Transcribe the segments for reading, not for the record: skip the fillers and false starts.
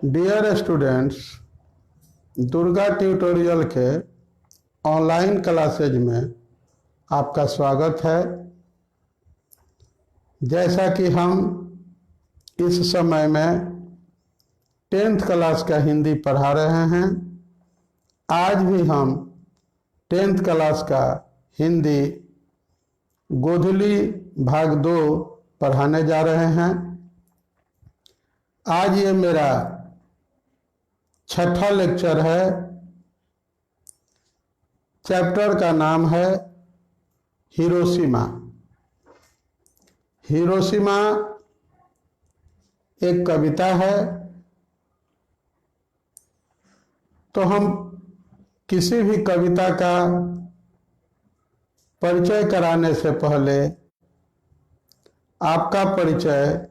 Dear students, Durga tutorial के online classes में आपका स्वागत है। जैसा कि हम इस समय में 10th क्लास का हिंदी पढ़ा रहे हैं, आज भी हम 10th क्लास का हिंदी गोधुली भाग 2 पढ़ाने जा रहे हैं। आज ये मेरा 6ठा लेक्चर है। चैप्टर का नाम है हिरोशिमा। हिरोशिमा एक कविता है। तो हम किसी भी कविता का परिचय कराने से पहले आपका परिचय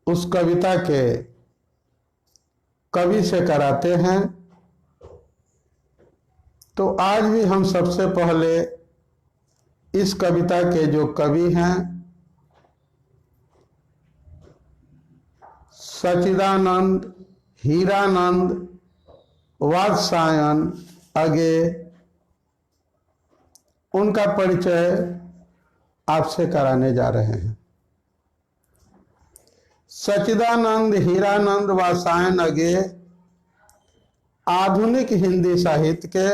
उस कविता के कवि से कराते हैं। तो आज भी हम सबसे पहले इस कविता के जो कवि हैं सच्चिदानंद, हीरानंद, वात्स्यायन अगे, उनका परिचय आपसे कराने जा रहे हैं। सच्चिदानंद, हीरानंद, वात्स्यायन अगे आधुनिक हिंदी साहित्य के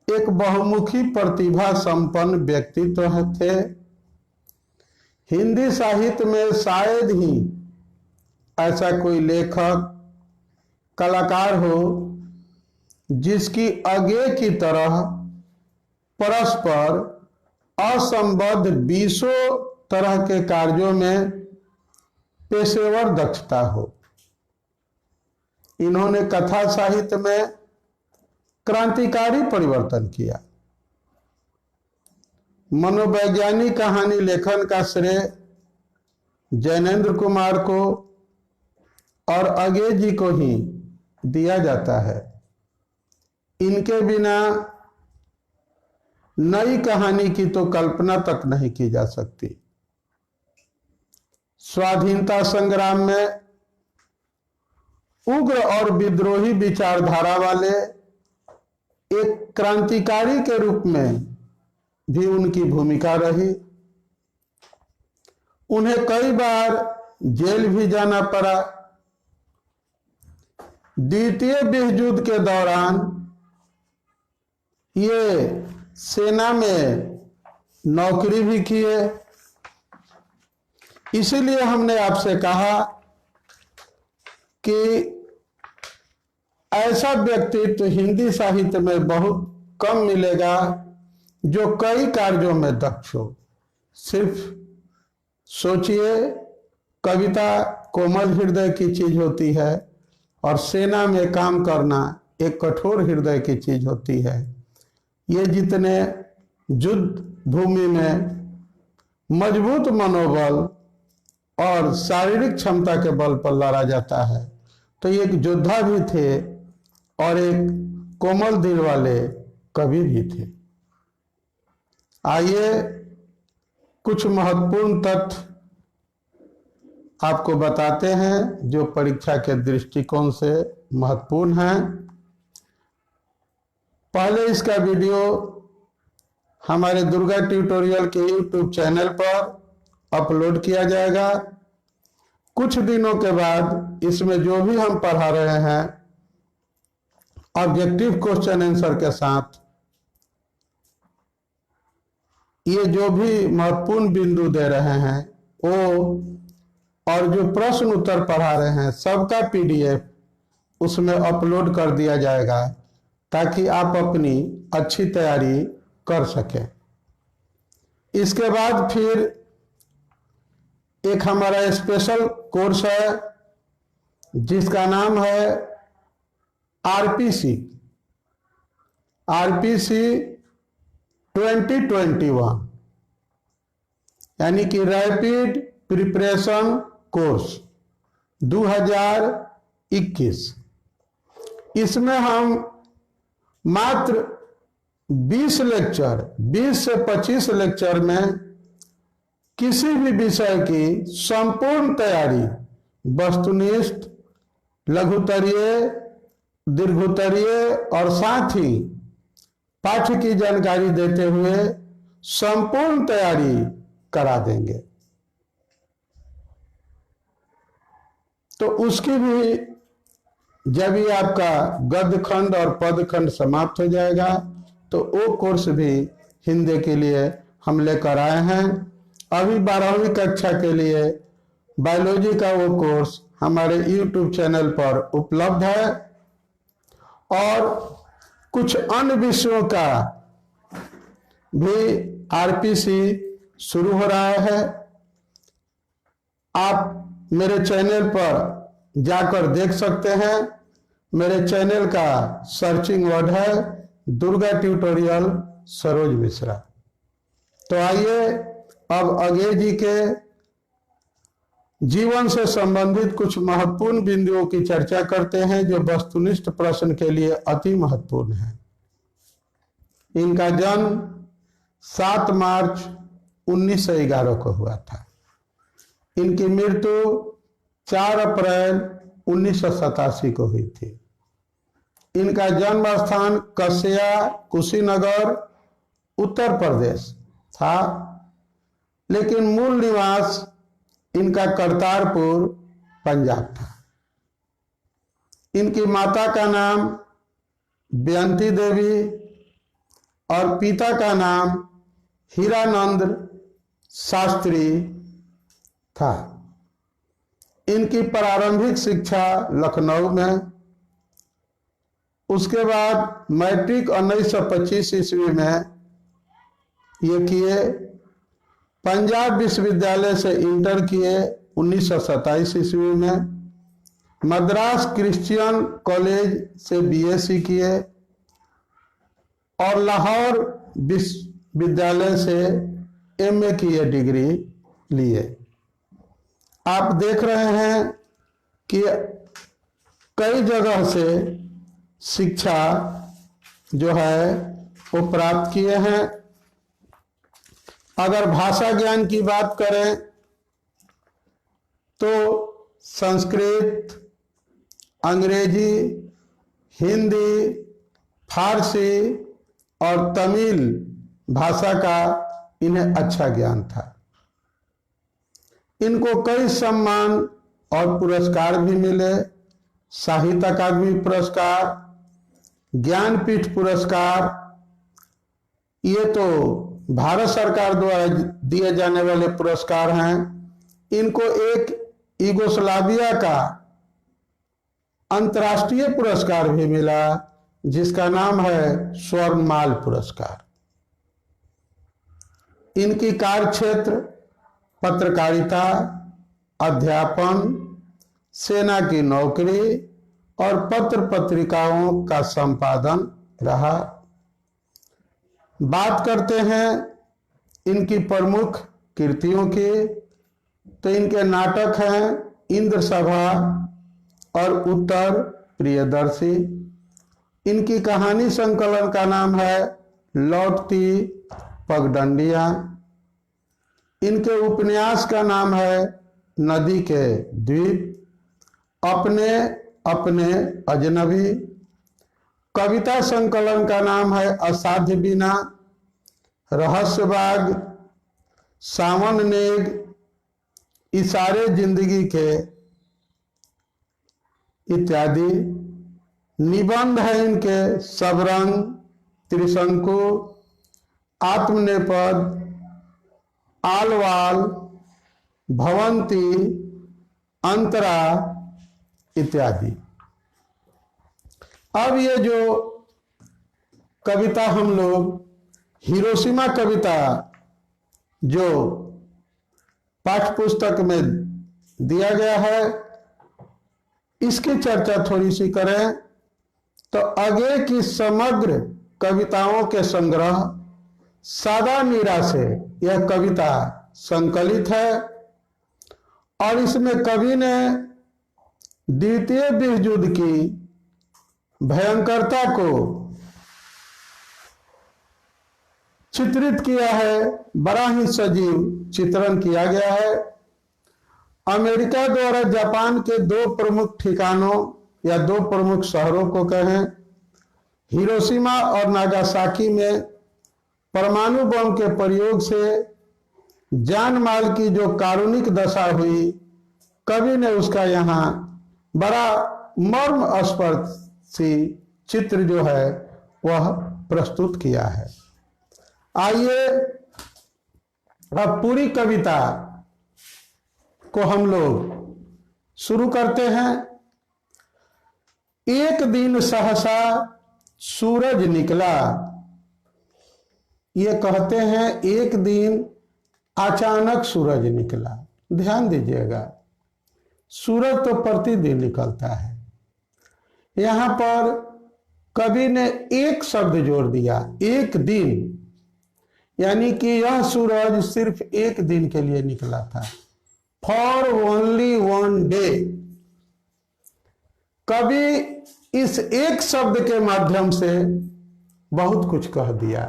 एक बहुमुखी प्रतिभा संपन्न व्यक्तित्व थे। हिंदी साहित्य में शायद ही ऐसा कोई लेखक, कलाकार हो जिसकी अगे की तरह परस्पर असंबद्ध 20 तरह के कार्यों में पेशेवर दक्षता हो। इन्होंने कथा साहित्य में क्रांतिकारी परिवर्तन किया। मनोवैज्ञानिक कहानी लेखन का श्रेय जैनेन्द्र कुमार को और अगे जी को ही दिया जाता है। इनके बिना नई कहानी की तो कल्पना तक नहीं की जा सकती। स्वाधीनता संग्राम में उग्र और विद्रोही विचारधारा वाले एक क्रांतिकारी के रूप में भी उनकी भूमिका रही। उन्हें कई बार जेल भी जाना पड़ा। द्वितीय विश्व युद्ध के दौरान ये सेना में नौकरी भी किए। इसीलिए हमने आपसे कहा कि ऐसा व्यक्तित्व हिंदी साहित्य में बहुत कम मिलेगा जो कई कार्यों में दक्ष हो। सिर्फ सोचिए, कविता कोमल हृदय की चीज होती है और सेना में काम करना एक कठोर हृदय की चीज होती है। ये जितने युद्ध भूमि में मजबूत मनोबल और शारीरिक क्षमता के बल पर लड़ा जाता है, तो ये एक योद्धा भी थे और एक कोमल दिल वाले कवि भी थे। आइए कुछ महत्वपूर्ण तथ्य आपको बताते हैं जो परीक्षा के दृष्टिकोण से महत्वपूर्ण हैं। पहले इसका वीडियो हमारे दुर्गा ट्यूटोरियल के YouTube चैनल पर अपलोड किया जाएगा। कुछ दिनों के बाद इसमें जो भी हम पढ़ा रहे हैं ऑब्जेक्टिव क्वेश्चन आंसर के साथ, ये जो भी महत्वपूर्ण बिंदु दे रहे हैं वो और जो प्रश्न उत्तर पढ़ा रहे हैं सबका PDF उसमें अपलोड कर दिया जाएगा ताकि आप अपनी अच्छी तैयारी कर सकें। इसके बाद फिर एक हमारा स्पेशल कोर्स है जिसका नाम है RPC 2021, यानी कि रैपिड प्रिपरेशन कोर्स 2021। इसमें हम मात्र 20 से 25 लेक्चर में किसी भी विषय की संपूर्ण तैयारी वस्तुनिष्ठ, लघुतरीय, दीर्घोत्तरीय और साथ ही पाठ्य की जानकारी देते हुए संपूर्ण तैयारी करा देंगे। तो उसकी भी जब ये आपका गद्य खंड और पद खंड समाप्त हो जाएगा तो वो कोर्स भी हिंदी के लिए हम लेकर आए हैं। अभी 12वीं कक्षा के लिए बायोलॉजी का वो कोर्स हमारे YouTube चैनल पर उपलब्ध है और कुछ अन्य विषयों का भी RPC शुरू हो रहा है। आप मेरे चैनल पर जाकर देख सकते हैं। मेरे चैनल का सर्चिंग वर्ड है दुर्गा ट्यूटोरियल सरोज मिश्रा। तो आइए अब अगले जी के जीवन से संबंधित कुछ महत्वपूर्ण बिंदुओं की चर्चा करते हैं जो वस्तुनिष्ठ प्रश्न के लिए अति महत्वपूर्ण है। इनका जन्म 7 मार्च 1911 को हुआ था। इनकी मृत्यु 4 अप्रैल 1987 को हुई थी। इनका जन्म स्थान कस्या, कुशीनगर, उत्तर प्रदेश था, लेकिन मूल निवास इनका करतारपुर, पंजाब था। इनकी माता का नाम बेअंती देवी और पिता का नाम हीरानंद शास्त्री था। इनकी प्रारंभिक शिक्षा लखनऊ में, उसके बाद मैट्रिक 1925 ईस्वी में ये किए। पंजाब विश्वविद्यालय से इंटर किए 1927 ईस्वी में। मद्रास क्रिश्चियन कॉलेज से BSc किए और लाहौर विश्वविद्यालय से MA की ये डिग्री लिए। आप देख रहे हैं कि कई जगह से शिक्षा जो है वो प्राप्त किए हैं। अगर भाषा ज्ञान की बात करें तो संस्कृत, अंग्रेजी, हिंदी, फारसी और तमिल भाषा का इन्हें अच्छा ज्ञान था। इनको कई सम्मान और पुरस्कार भी मिले। साहित्य अकादमी पुरस्कार, ज्ञानपीठ पुरस्कार, ये तो भारत सरकार द्वारा दिए जाने वाले पुरस्कार हैं। इनको एक यूगोस्लाविया का अंतर्राष्ट्रीय पुरस्कार भी मिला जिसका नाम है स्वर्णमाल पुरस्कार। इनकी कार्यक्षेत्र पत्रकारिता, अध्यापन, सेना की नौकरी और पत्र पत्रिकाओं का संपादन रहा। बात करते हैं इनकी प्रमुख कृतियों की, तो इनके नाटक हैं इंद्र सभा और उत्तर प्रियदर्शी। इनकी कहानी संकलन का नाम है लौटती पगडंडियां। इनके उपन्यास का नाम है नदी के द्वीप, अपने अपने अजनबी। कविता संकलन का नाम है असाध्य बीना, रहस्यबाग, सावन नेग, इशारे जिंदगी के इत्यादि। निबंध है इनके सबरंग, त्रिशंकु, आत्मनेपद, आलवाल, भवंती, अंतरा इत्यादि। अब ये जो कविता हम लोग हिरोशिमा कविता जो पाठ्य पुस्तक में दिया गया है, इसकी चर्चा थोड़ी सी करें तो आगे की समग्र कविताओं के संग्रह सादा मीरा से यह कविता संकलित है और इसमें कवि ने द्वितीय विश्व युद्ध की भयंकरता को चित्रित किया है। बड़ा ही सजीव चित्रण किया गया है। अमेरिका द्वारा जापान के 2 प्रमुख ठिकानों या दो प्रमुख शहरों को कहें, हिरोशिमा और नागासाकी में परमाणु बम के प्रयोग से जान माल की जो कारुणिक दशा हुई, कवि ने उसका यहाँ बड़ा मर्मस्पर्शी चित्र जो है वह प्रस्तुत किया है। आइए अब पूरी कविता को हम लोग शुरू करते हैं। एक दिन सहसा सूरज निकला, ये कहते हैं एक दिन अचानक सूरज निकला। ध्यान दीजिएगा, सूरज तो प्रतिदिन निकलता है, यहां पर कवि ने एक शब्द जोड़ दिया, एक दिन, यानी कि यह सूरज सिर्फ एक दिन के लिए निकला था, फॉर ओनली वन डे। कवि इस एक शब्द के माध्यम से बहुत कुछ कह दिया,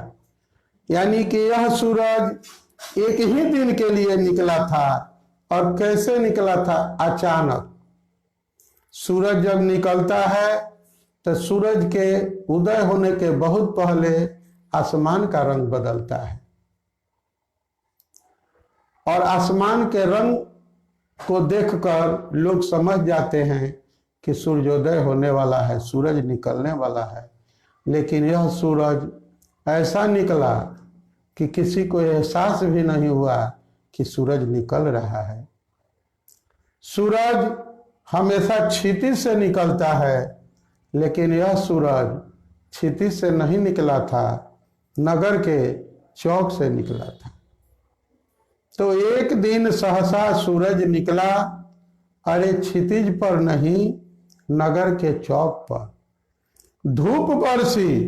यानी कि यह सूरज एक ही दिन के लिए निकला था। और कैसे निकला था? अचानक। सूरज जब निकलता है तो सूरज के उदय होने के बहुत पहले आसमान का रंग बदलता है, और आसमान के रंग को देखकर लोग समझ जाते हैं कि सूर्योदय होने वाला है, सूरज निकलने वाला है। लेकिन यह सूरज ऐसा निकला कि किसी को एहसास भी नहीं हुआ कि सूरज निकल रहा है। सूरज हमेशा क्षितिज से निकलता है, लेकिन यह सूरज क्षितिज से नहीं निकला था, नगर के चौक से निकला था। तो एक दिन सहसा सूरज निकला, अरे क्षितिज पर नहीं, नगर के चौक पर। धूप बरसी,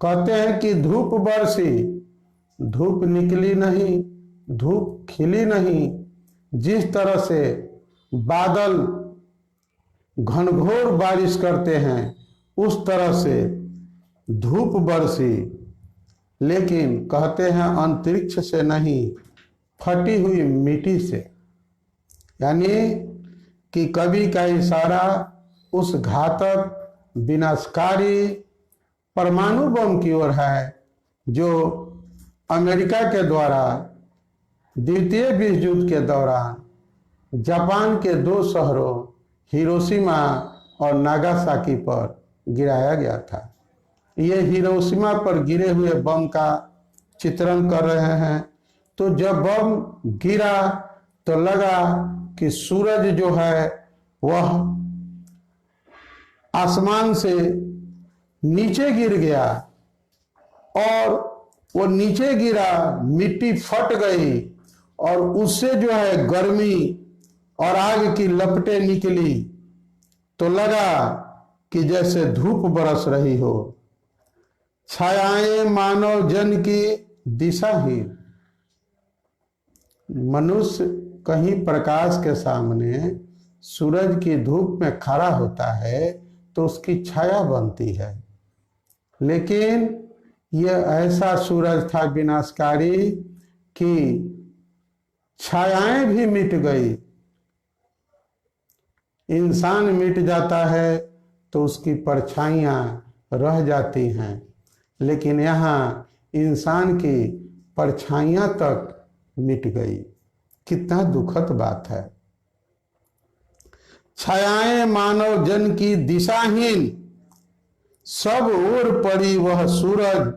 कहते हैं कि धूप बरसी, धूप निकली नहीं, धूप खिली नहीं। जिस तरह से बादल घनघोर बारिश करते हैं उस तरह से धूप बरसी, लेकिन कहते हैं अंतरिक्ष से नहीं, फटी हुई मिट्टी से। यानी कि कवि का इशारा उस घातक विनाशकारी परमाणु बम की ओर है, जो अमेरिका के द्वारा द्वितीय विश्व युद्ध के दौरान जापान के दो शहरों हिरोशिमा और नागासाकी पर गिराया गया था। ये हिरोशिमा पर गिरे हुए बम का चित्रण कर रहे हैं। तो जब बम गिरा तो लगा कि सूरज जो है वह आसमान से नीचे गिर गया, और वो नीचे गिरा, मिट्टी फट गई, और उससे जो है गर्मी और आग की लपटें निकली, तो लगा कि जैसे धूप बरस रही हो। छायाएं मानव जन की दिशाहीन। मनुष्य कहीं प्रकाश के सामने सूरज की धूप में खड़ा होता है तो उसकी छाया बनती है, लेकिन यह ऐसा सूरज था विनाशकारी कि छायाएं भी मिट गई। इंसान मिट जाता है तो उसकी परछाइयां रह जाती हैं, लेकिन यहाँ इंसान की परछाइयां तक मिट गई। कितना दुखद बात है। छायाएं मानव जन की दिशाहीन, सब ओर पड़ी वह सूरज,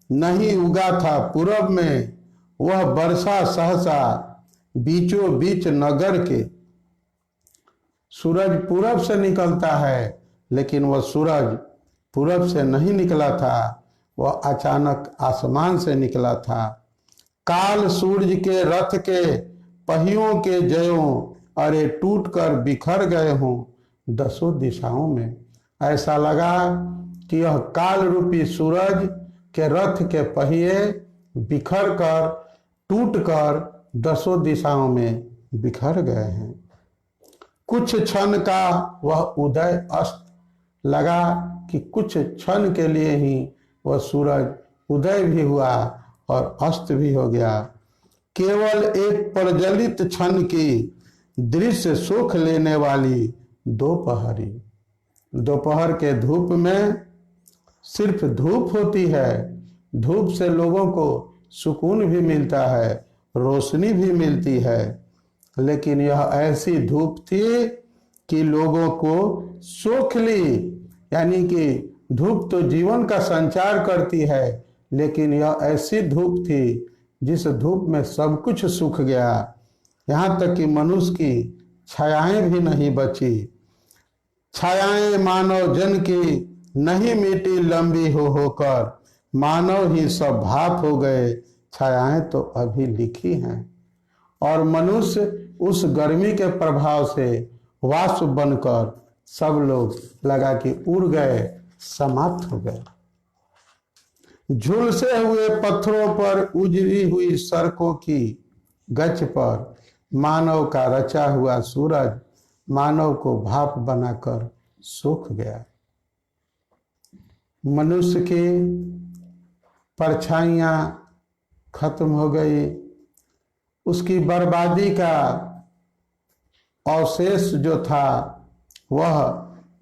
नहीं उगा था पूरब में, वह बरसा सहसा बीचों बीच नगर के। सूरज पूरब से निकलता है, लेकिन वह सूरज पूरब से नहीं निकला था, वह अचानक आसमान से निकला था। काल सूरज के रथ के पहियों के जयों, अरे टूट कर बिखर गए हों दसों दिशाओं में। ऐसा लगा कि यह काल रूपी सूरज के रथ के पहिए बिखर कर, टूट कर दसों दिशाओं में बिखर गए हैं। कुछ क्षण का वह उदय अस्त, लगा कि कुछ क्षण के लिए ही वह सूरज उदय भी हुआ और अस्त भी हो गया। केवल एक प्रज्वलित क्षण की दृश्य सुख लेने वाली दोपहरी। दोपहर के धूप में सिर्फ धूप होती है, धूप से लोगों को सुकून भी मिलता है, रोशनी भी मिलती है, लेकिन यह ऐसी धूप थी कि लोगों को सोख ली। यानी कि धूप तो जीवन का संचार करती है, लेकिन यह ऐसी धूप थी जिस धूप में सब कुछ सूख गया, यहाँ तक कि मनुष्य की छायाएं भी नहीं बची। छायाएं मानव जन की नहीं मिटी लंबी हो होकर, मानव ही सब भाप हो गए, छायाएं तो अभी लिखी हैं। और मनुष्य उस गर्मी के प्रभाव से वाष्प बनकर सब लोग लगा कि उड़ गए, समाप्त हो गए। झुलसे हुए पत्थरों पर उजड़ी हुई सड़कों की गच पर मानव का रचा हुआ सूरज मानव को भाप बनाकर सूख गया। मनुष्य की परछाइयां खत्म हो गई, उसकी बर्बादी का अवशेष जो था वह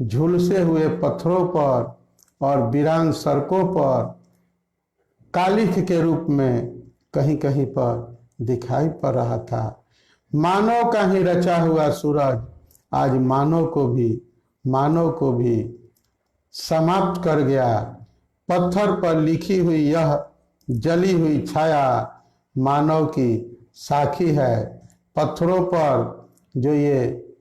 झुलसे हुए पत्थरों पर और वीरान सड़कों पर कालिख के रूप में कहीं कहीं पर दिखाई पड़ रहा था। मानव का ही रचा हुआ सूरज आज मानव को भी समाप्त कर गया। पत्थर पर लिखी हुई यह जली हुई छाया मानव की साखी है। पत्थरों पर जो ये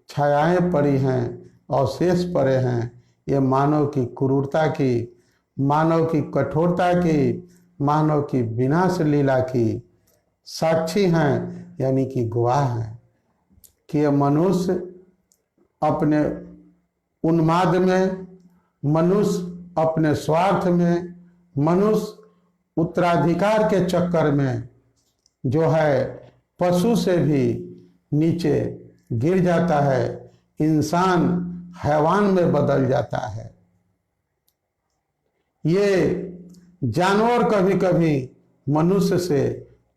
छायाएं पड़ी हैं, अवशेष पड़े हैं, ये मानव की क्रूरता की, मानव की कठोरता की, मानव की विनाश लीला की साक्षी हैं, यानी कि गवाह हैं कि यह मनुष्य अपने उन्माद में, मनुष्य अपने स्वार्थ में, मनुष्य उत्तराधिकार के चक्कर में जो है पशु से भी नीचे गिर जाता है, इंसान हैवान में बदल जाता है। ये जानवर कभी कभी मनुष्य से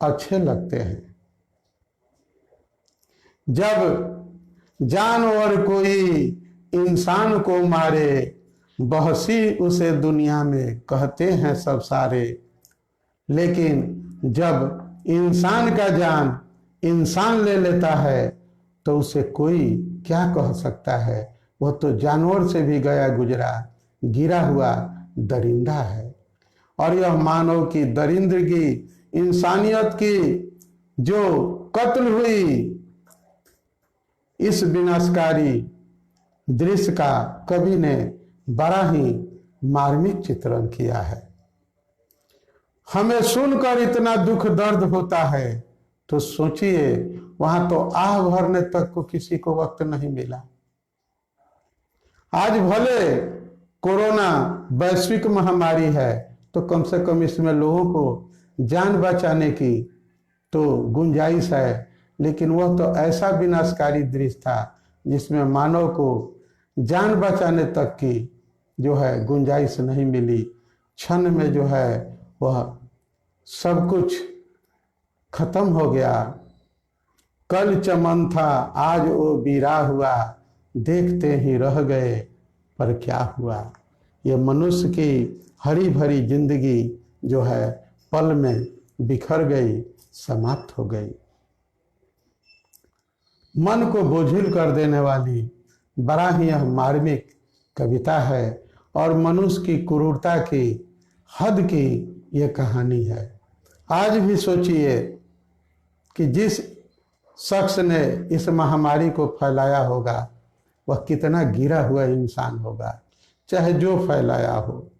अच्छे लगते हैं। जब जानवर कोई इंसान को मारे, बहसी उसे दुनिया में कहते हैं सब सारे। लेकिन जब इंसान का जान इंसान ले लेता है तो उसे कोई क्या कह सकता है, वह तो जानवर से भी गया गुजरा गिरा हुआ दरिंदा है। और यह मानव की दरिंदगी, इंसानियत की जो कत्ल हुई, इस विनाशकारी दृश्य का कवि ने बड़ा ही मार्मिक चित्रण किया है। हमें सुनकर इतना दुख दर्द होता है तो सोचिए वहां तो आह भरने तक को किसी को वक्त नहीं मिला। आज भले कोरोना वैश्विक महामारी है तो कम से कम इसमें लोगों को जान बचाने की तो गुंजाइश है, लेकिन वह तो ऐसा विनाशकारी दृश्य था जिसमें मानव को जान बचाने तक की जो है गुंजाइश नहीं मिली। क्षण में जो है वह सब कुछ खत्म हो गया। कल चमन था आज वो बीरा हुआ, देखते ही रह गए पर क्या हुआ। ये मनुष्य की हरी भरी जिंदगी जो है पल में बिखर गई, समाप्त हो गई। मन को बोझिल कर देने वाली बड़ा ही यह मार्मिक कविता है और मनुष्य की क्रूरता की हद की यह कहानी है। आज भी सोचिए कि जिस शख्स ने इस महामारी को फैलाया होगा वह कितना गिरा हुआ इंसान होगा, चाहे जो फैलाया हो।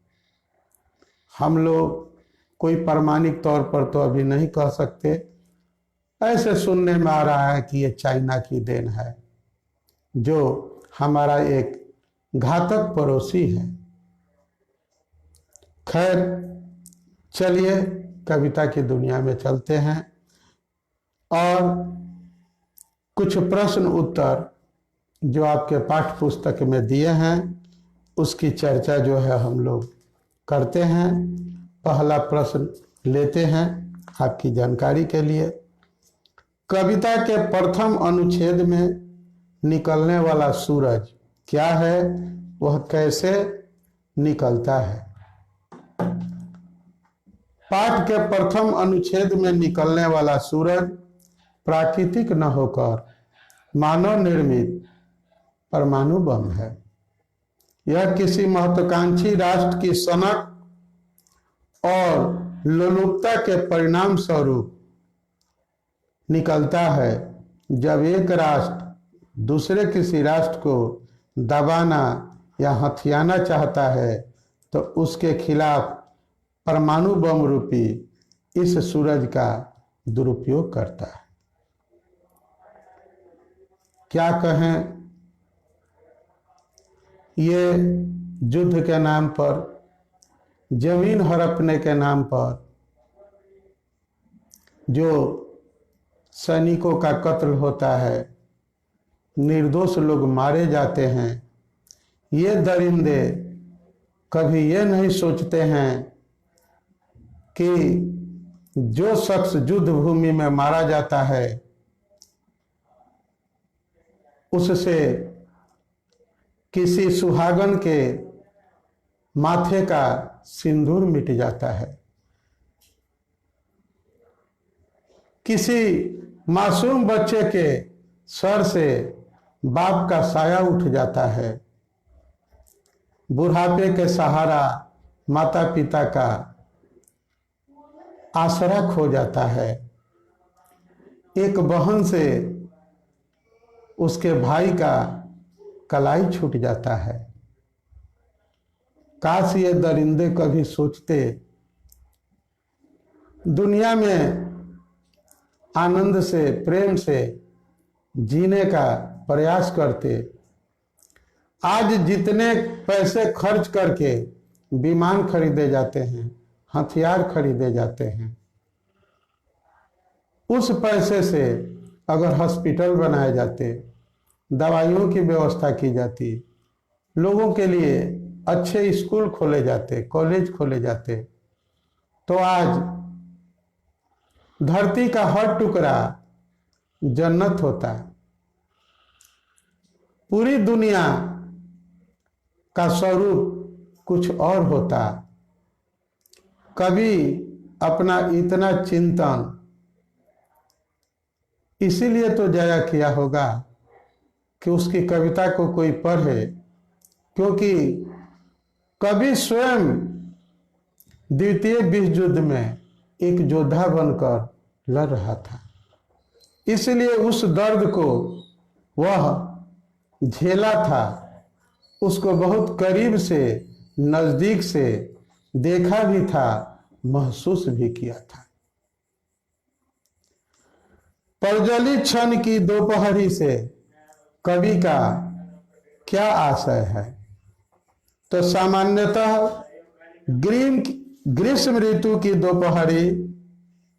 हम लोग कोई प्रामाणिक तौर पर तो अभी नहीं कह सकते, ऐसे सुनने में आ रहा है कि ये चाइना की देन है, जो हमारा एक घातक पड़ोसी है। खैर चलिए कविता की दुनिया में चलते हैं और कुछ प्रश्न उत्तर जो आपके पाठ्य पुस्तक में दिए हैं उसकी चर्चा जो है हम लोग करते हैं। पहला प्रश्न लेते हैं आपकी जानकारी के लिए। कविता के प्रथम अनुच्छेद में निकलने वाला सूरज क्या है, वह कैसे निकलता है। पाठ के प्रथम अनुच्छेद में निकलने वाला सूरज प्राकृतिक न होकर मानव निर्मित परमाणु बम है। यह किसी महत्वाकांक्षी राष्ट्र की सनक और लोलुपता के परिणाम स्वरूप निकलता है। जब एक राष्ट्र दूसरे किसी राष्ट्र को दबाना या हथियाना चाहता है तो उसके खिलाफ परमाणु बम रूपी इस सूरज का दुरुपयोग करता है। क्या कहें, ये युद्ध के नाम पर, जमीन हड़पने के नाम पर जो सैनिकों का कत्ल होता है, निर्दोष लोग मारे जाते हैं, ये दरिंदे कभी ये नहीं सोचते हैं कि जो शख्स युद्ध भूमि में मारा जाता है उससे किसी सुहागन के माथे का सिंदूर मिट जाता है, किसी मासूम बच्चे के सर से बाप का साया उठ जाता है, बुढ़ापे के सहारा माता पिता का आसरा खो जाता है, एक बहन से उसके भाई का कलाई छूट जाता है। काश ये दरिंदे कभी सोचते, दुनिया में आनंद से प्रेम से जीने का प्रयास करते। आज जितने पैसे खर्च करके विमान खरीदे जाते हैं, हथियार खरीदे जाते हैं, उस पैसे से अगर हॉस्पिटल बनाए जाते, दवाइयों की व्यवस्था की जाती, लोगों के लिए अच्छे स्कूल खोले जाते, कॉलेज खोले जाते, तो आज धरती का हर टुकड़ा जन्नत होता। पूरी दुनिया का स्वरूप कुछ और होता। कभी अपना इतना चिंतन इसीलिए तो जाया किया होगा कि उसकी कविता को कोई पढ़े, क्योंकि कभी स्वयं द्वितीय विश्व युद्ध में एक योद्धा बनकर लड़ रहा था, इसलिए उस दर्द को वह झेला था, उसको बहुत करीब से, नजदीक से देखा भी था, महसूस भी किया था। प्रज्वलित क्षण की दोपहरी से कवि का क्या आशय है? तो सामान्यतः ग्रीष्म ऋतु की दोपहरी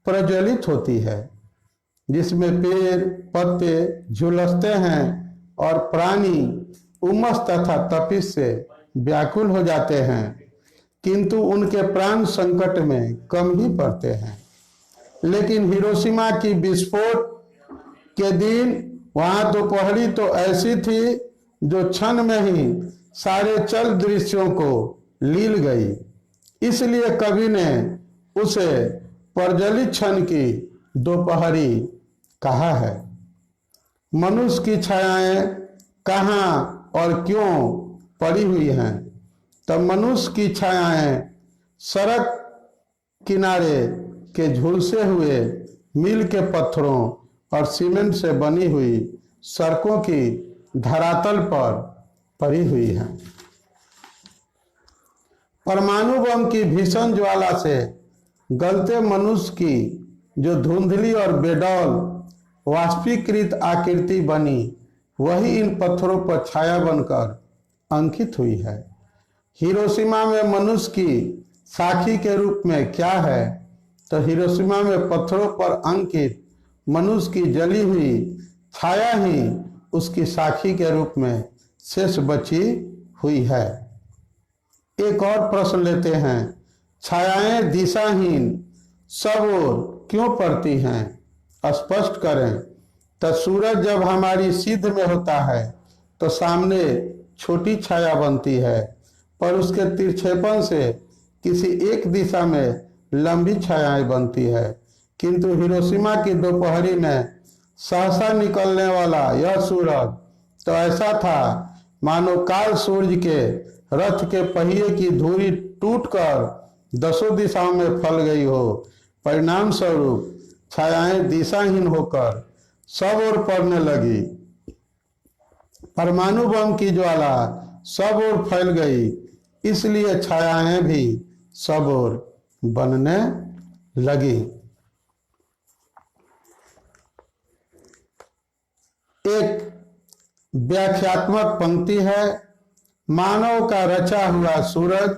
प्रज्वलित होती है, जिसमें पेड़ पत्ते झुलसते हैं और प्राणी उमस तथा तपिश से व्याकुल हो जाते हैं, किंतु उनके प्राण संकट में कम ही पड़ते हैं। लेकिन हिरोशिमा की विस्फोट के दिन वहां दोपहरी तो ऐसी थी जो क्षण में ही सारे चल दृश्यों को लील गई। इसलिए कवि ने उसे प्रज्वलित क्षण की दोपहरी कहा है। मनुष्य की छायाएं कहाँ और क्यों पड़ी हुई हैं? तो मनुष्य की छायाएं सड़क किनारे के झुलसे हुए मील के पत्थरों और सीमेंट से बनी हुई सड़कों की धरातल पर पड़ी हुई है। परमाणु बम की भीषण ज्वाला से गलते मनुष्य की जो धुंधली और बेडौल वाष्पीकृत आकृति बनी, वही इन पत्थरों पर छाया बनकर अंकित हुई है। हिरोशिमा में मनुष्य की साखी के रूप में क्या है? तो हिरोशिमा में पत्थरों पर अंकित मनुष्य की जली हुई छाया ही उसकी साखी के रूप में शेष बची हुई है। एक और प्रश्न लेते हैं, छायाएं दिशाहीन सब ओर क्यों पड़ती हैं? स्पष्ट करें। तो सूरज जब हमारी सिद्ध में होता है तो सामने छोटी छाया बनती है, पर उसके तिरछेपन से किसी एक दिशा में लंबी छायाएं बनती है। किंतु हिरोशिमा की दोपहरी में सहसा निकलने वाला यह सूरज तो ऐसा था मानो काल सूर्य के रथ के पहिए की धुरी टूटकर दसों दिशाओं में फैल गई हो। परिणाम स्वरूप छायाएं दिशाहीन होकर सब ओर पड़ने लगी। परमाणु बम की ज्वाला सब ओर फैल गई, इसलिए छायाएं भी सब ओर बनने लगी। एक व्याख्यात्मक पंक्ति है, मानव का रचा हुआ सूरज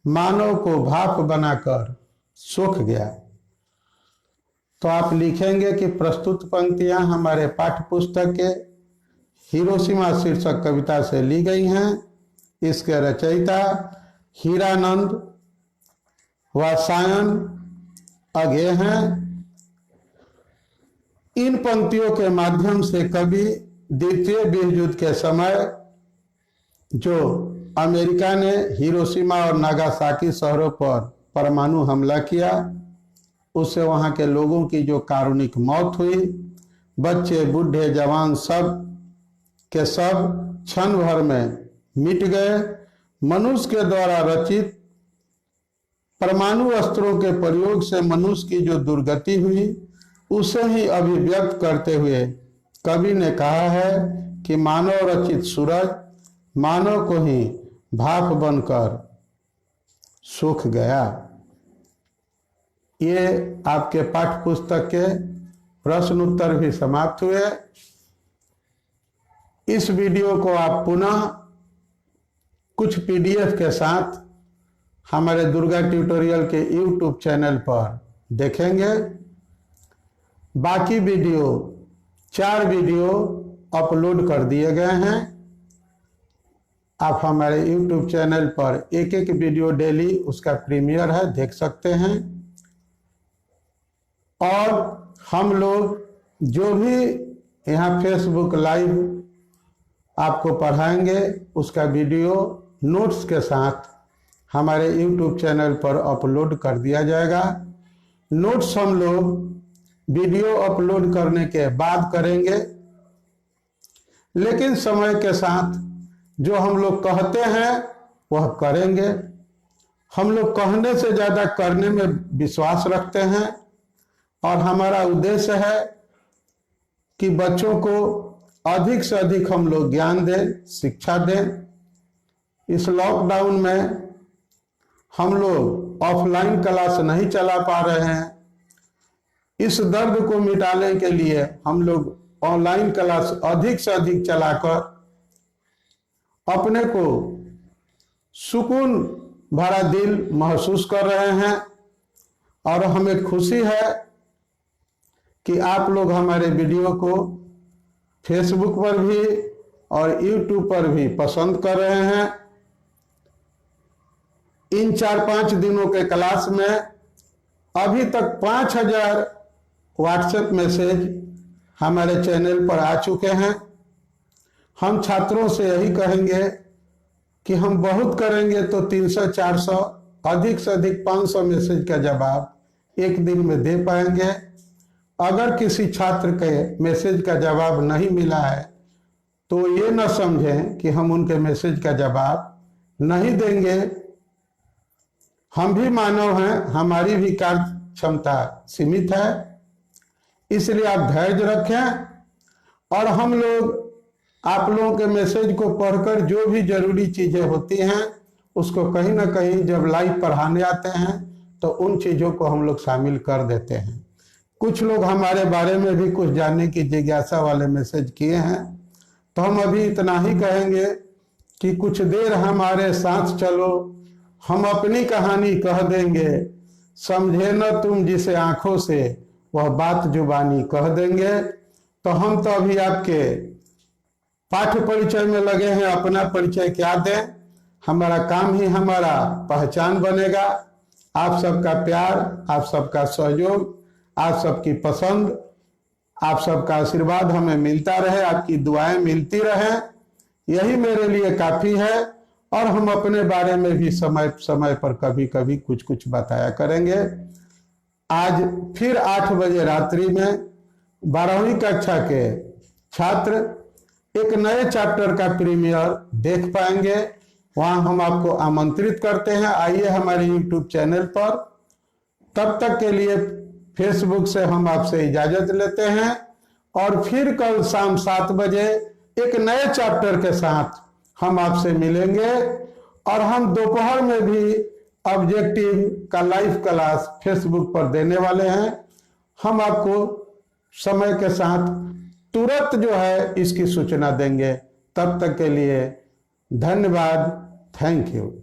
मानव को भाप बनाकर सूख गया। तो आप लिखेंगे कि प्रस्तुत पंक्तियां हमारे पाठ्य पुस्तक के हिरोशिमा शीर्षक कविता से ली गई हैं। इसके रचयिता हीरानंद वात्सायन अगे हैं। इन पंक्तियों के माध्यम से कवि द्वितीय विश्व युद्ध के समय जो अमेरिका ने हिरोशिमा और नागासाकी शहरों पर परमाणु हमला किया, उससे वहां के लोगों की जो कारुणिक मौत हुई, बच्चे बूढ़े जवान सब के सब क्षण भर में मिट गए। मनुष्य के द्वारा रचित परमाणु अस्त्रों के प्रयोग से मनुष्य की जो दुर्गति हुई, उसे ही अभिव्यक्त करते हुए कवि ने कहा है कि मानव रचित सूरज मानव को ही भाप बनकर सूख गया। ये आपके पाठ्य पुस्तक के प्रश्न उत्तर भी समाप्त हुए। इस वीडियो को आप पुनः कुछ पीडीएफ के साथ हमारे दुर्गा ट्यूटोरियल के यूट्यूब चैनल पर देखेंगे। बाकी वीडियो 4 वीडियो अपलोड कर दिए गए हैं। आप हमारे यूट्यूब चैनल पर एक एक वीडियो डेली उसका प्रीमियर है, देख सकते हैं। और हम लोग जो भी यहाँ फेसबुक लाइव आपको पढ़ाएंगे, उसका वीडियो नोट्स के साथ हमारे यूट्यूब चैनल पर अपलोड कर दिया जाएगा। नोट्स हम लोग वीडियो अपलोड करने के बाद करेंगे, लेकिन समय के साथ जो हम लोग कहते हैं वह करेंगे। हम लोग कहने से ज़्यादा करने में विश्वास रखते हैं और हमारा उद्देश्य है कि बच्चों को अधिक से अधिक हम लोग ज्ञान दें, शिक्षा दें। इस लॉकडाउन में हम लोग ऑफलाइन क्लास नहीं चला पा रहे हैं। इस दर्द को मिटाने के लिए हम लोग ऑनलाइन क्लास अधिक से अधिक चलाकर अपने को सुकून भरा दिल महसूस कर रहे हैं। और हमें खुशी है कि आप लोग हमारे वीडियो को फेसबुक पर भी और यूट्यूब पर भी पसंद कर रहे हैं। इन 4-5 दिनों के क्लास में अभी तक 5000 व्हाट्सएप मैसेज हमारे चैनल पर आ चुके हैं। हम छात्रों से यही कहेंगे कि हम बहुत करेंगे तो 300-400, अधिक से अधिक 500 मैसेज का जवाब एक दिन में दे पाएंगे। अगर किसी छात्र के मैसेज का जवाब नहीं मिला है तो ये न समझें कि हम उनके मैसेज का जवाब नहीं देंगे। हम भी मानव हैं, हमारी भी कार्य क्षमता सीमित है, इसलिए आप धैर्य रखें। और हम लोग आप लोगों के मैसेज को पढ़कर जो भी जरूरी चीजें होती हैं उसको कहीं ना कहीं जब लाइव पढ़ाने आते हैं तो उन चीजों को हम लोग शामिल कर देते हैं। कुछ लोग हमारे बारे में भी कुछ जानने की जिज्ञासा वाले मैसेज किए हैं, तो हम अभी इतना ही कहेंगे कि कुछ देर हमारे साथ चलो, हम अपनी कहानी कह देंगे, समझे न तुम जिसे आंखों से वह बात जुबानी कह देंगे। तो हम तो अभी आपके पाठ्य परिचय में लगे हैं, अपना परिचय क्या दें। हमारा काम ही हमारा पहचान बनेगा। आप सबका प्यार, आप सबका सहयोग, आप सबकी पसंद, आप सबका आशीर्वाद हमें मिलता रहे, आपकी दुआएं मिलती रहे, यही मेरे लिए काफी है। और हम अपने बारे में भी समय समय पर कभी कभी कुछ कुछ बताया करेंगे। आज फिर 8 बजे रात्रि में 12वीं कक्षा के छात्र एक नए चैप्टर का प्रीमियर देख पाएंगे। वहां हम आपको आमंत्रित करते हैं, आइए हमारे YouTube चैनल पर। तब तक के लिए फेसबुक से हम आपसे इजाजत लेते हैं और फिर कल शाम 7 बजे एक नए चैप्टर के साथ हम आपसे मिलेंगे। और हम दोपहर में भी ऑब्जेक्टिव का लाइव क्लास फेसबुक पर देने वाले हैं। हम आपको समय के साथ तुरंत जो है इसकी सूचना देंगे। तब तक के लिए धन्यवाद। Thank you.